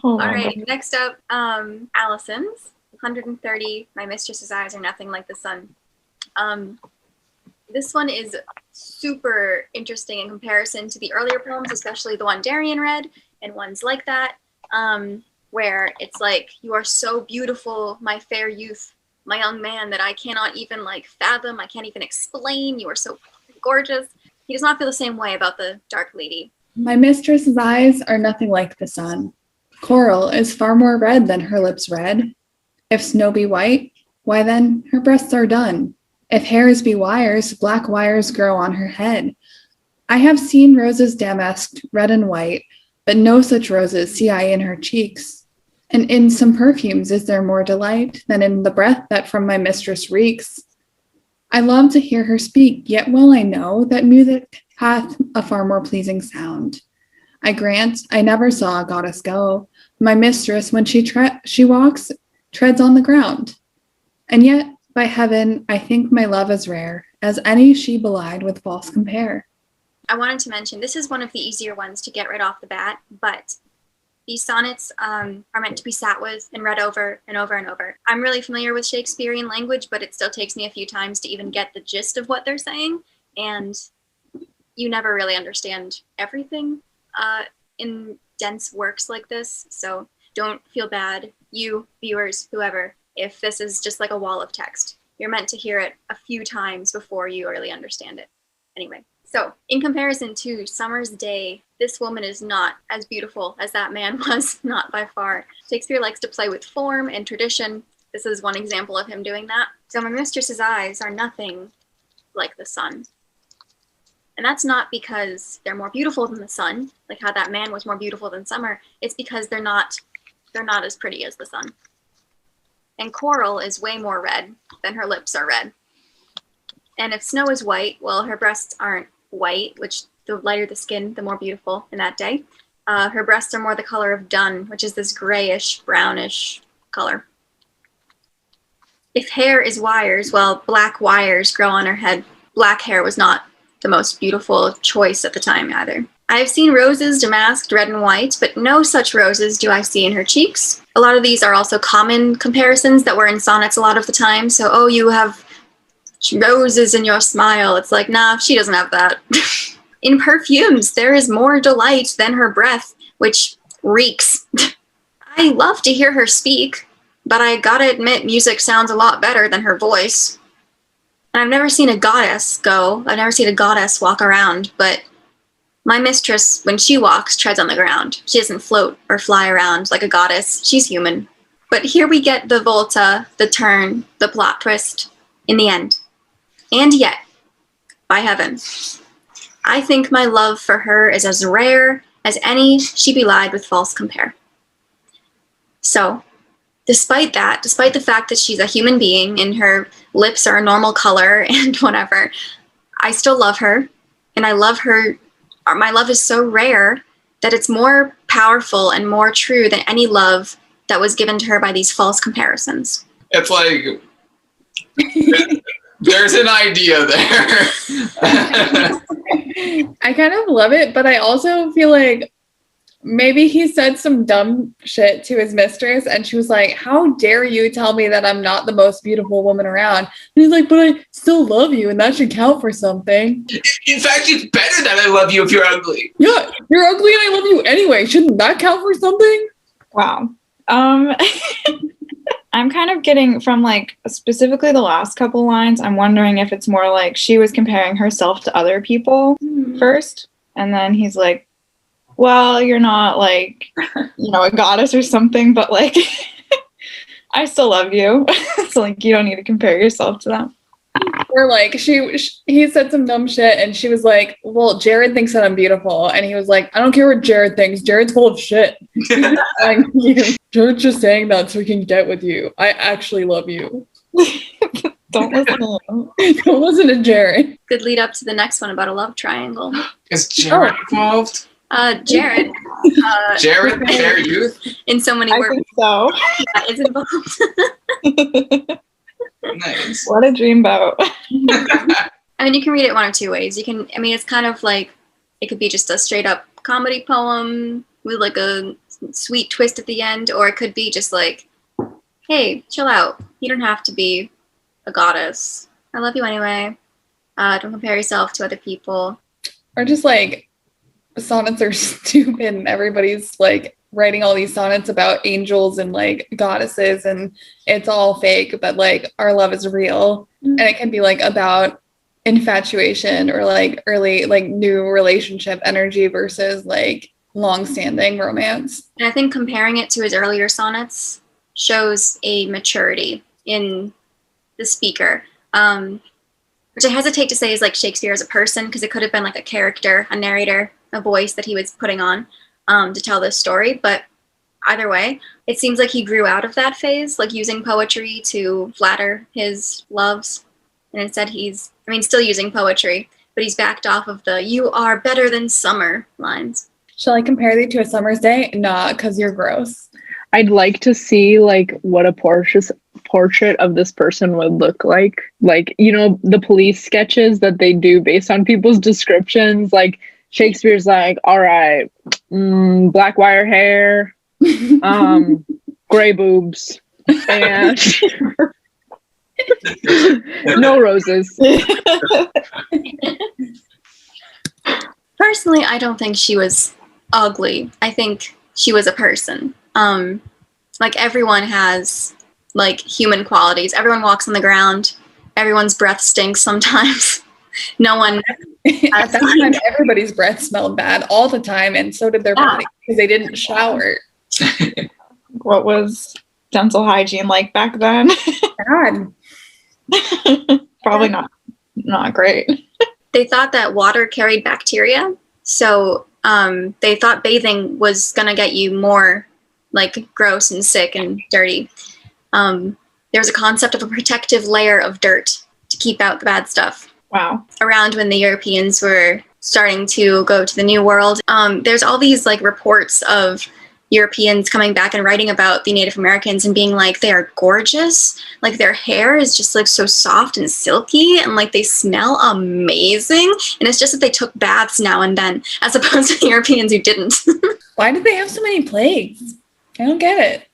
Oh All my right, God. next up, Allison's 130. My mistress's eyes are nothing like the sun. This one is super interesting in comparison to the earlier poems, especially the one Darian read and ones like that, where it's like, you are so beautiful, my fair youth, my young man, that I cannot even like fathom, I can't even explain, you are so gorgeous. He does not feel the same way about the dark lady. My mistress's eyes are nothing like the sun. Coral is far more red than her lips red. If snow be white, why then her breasts are dun. If hairs be wires, black wires grow on her head. I have seen roses damasked red and white, but no such roses see I in her cheeks. And in some perfumes is there more delight than in the breath that from my mistress reeks. I love to hear her speak, yet well I know that music hath a far more pleasing sound. I grant I never saw a goddess go. My mistress, when she walks, treads on the ground. And yet, by heaven, I think my love as rare as any she belied with false compare. I wanted to mention, this is one of the easier ones to get right off the bat, but these sonnets are meant to be sat with and read over and over and over. I'm really familiar with Shakespearean language, but it still takes me a few times to even get the gist of what they're saying, and you never really understand everything in dense works like this, so don't feel bad, you, viewers, whoever, if this is just like a wall of text. You're meant to hear it a few times before you really understand it. Anyway, so in comparison to Summer's Day, this woman is not as beautiful as that man was, not by far. Shakespeare likes to play with form and tradition. This is one example of him doing that. So my mistress's eyes are nothing like the sun. And that's not because they're more beautiful than the sun, like how that man was more beautiful than Summer. It's because they're not as pretty as the sun. And Coral is way more red than her lips are red. And if Snow is white, well, her breasts aren't white, which the lighter the skin, the more beautiful in that day. Her breasts are more the color of dun, which is this grayish, brownish color. If hair is wires, well, black wires grow on her head. Black hair was not the most beautiful choice at the time either. I have seen roses damasked red and white, but no such roses do I see in her cheeks. A lot of these are also common comparisons that were in sonnets a lot of the time. So, oh, you have roses in your smile. It's like, nah, she doesn't have that. In perfumes, there is more delight than her breath, which reeks. I love to hear her speak, but I gotta admit, music sounds a lot better than her voice. And I've never seen a goddess go. I've never seen a goddess walk around, but my mistress, when she walks, treads on the ground. She doesn't float or fly around like a goddess. She's human. But here we get the volta, the turn, the plot twist in the end. And yet, by heaven, I think my love for her is as rare as any she belied with false compare. So, despite that, despite the fact that she's a human being and her lips are a normal color and whatever, I still love her, and I love her. My love is so rare that it's more powerful and more true than any love that was given to her by these false comparisons. It's like, there's an idea there. I kind of love it, but I also feel like maybe he said some dumb shit to his mistress and she was like, how dare you tell me that I'm not the most beautiful woman around? And he's like, but I still love you and that should count for something. In fact, it's better that I love you if you're ugly. Yeah, you're ugly and I love you anyway. Shouldn't that count for something? Wow. I'm kind of getting from like specifically the last couple lines, I'm wondering if it's more like she was comparing herself to other people first. And then he's like, well, you're not like, a goddess or something, but like, I still love you. So like, you don't need to compare yourself to them. Or like he said some dumb shit and she was like, well, Jared thinks that I'm beautiful. And he was like, I don't care what Jared thinks. Jared's full of shit. Jared's just saying that so he can get with you. I actually love you. Don't listen to him. Don't listen to Jared. Good lead up to the next one about a love triangle. Is Jared involved? Jared. Jared, fair youth? In so many I words. think so. Is involved. Nice. What a dreamboat. I mean, you can read it one of two ways. It's kind of like, it could be just a straight up comedy poem with like a sweet twist at the end, or it could be just like, hey, chill out. You don't have to be a goddess. I love you anyway. Don't compare yourself to other people. Or just like sonnets are stupid and everybody's like writing all these sonnets about angels and like goddesses and it's all fake, but like our love is real. And it can be like about infatuation or like early like new relationship energy versus like long-standing romance. And I think comparing it to his earlier sonnets shows a maturity in the speaker, which I hesitate to say is like Shakespeare as a person, because it could have been like a character, a narrator, a voice that he was putting on to tell this story. But either way, it seems like he grew out of that phase, like using poetry to flatter his loves. And instead he's, I mean, still using poetry, but he's backed off of the "you are better than summer" lines. Shall I compare thee to a summer's day? Nah, because you're gross. I'd like to see like what a portrait of this person would look like. Like, you know, the police sketches that they do based on people's descriptions. Like Shakespeare's like, all right, black wire hair, gray boobs, and no roses. Personally, I don't think she was ugly. I think she was a person. Like everyone has like human qualities. Everyone walks on the ground. Everyone's breath stinks sometimes. No one. At that time, everybody's breath smelled bad all the time, and so did their body because they didn't shower. What was dental hygiene like back then? God. Probably not great. They thought that water carried bacteria, so they thought bathing was gonna get you more like gross and sick and dirty. There's a concept of a protective layer of dirt to keep out the bad stuff. Wow. Around when the Europeans were starting to go to the New World, there's all these like reports of Europeans coming back and writing about the Native Americans and being like, they are gorgeous. Like their hair is just like so soft and silky and like they smell amazing. And it's just that they took baths now and then as opposed to the Europeans who didn't. Why did they have so many plagues? I don't get it.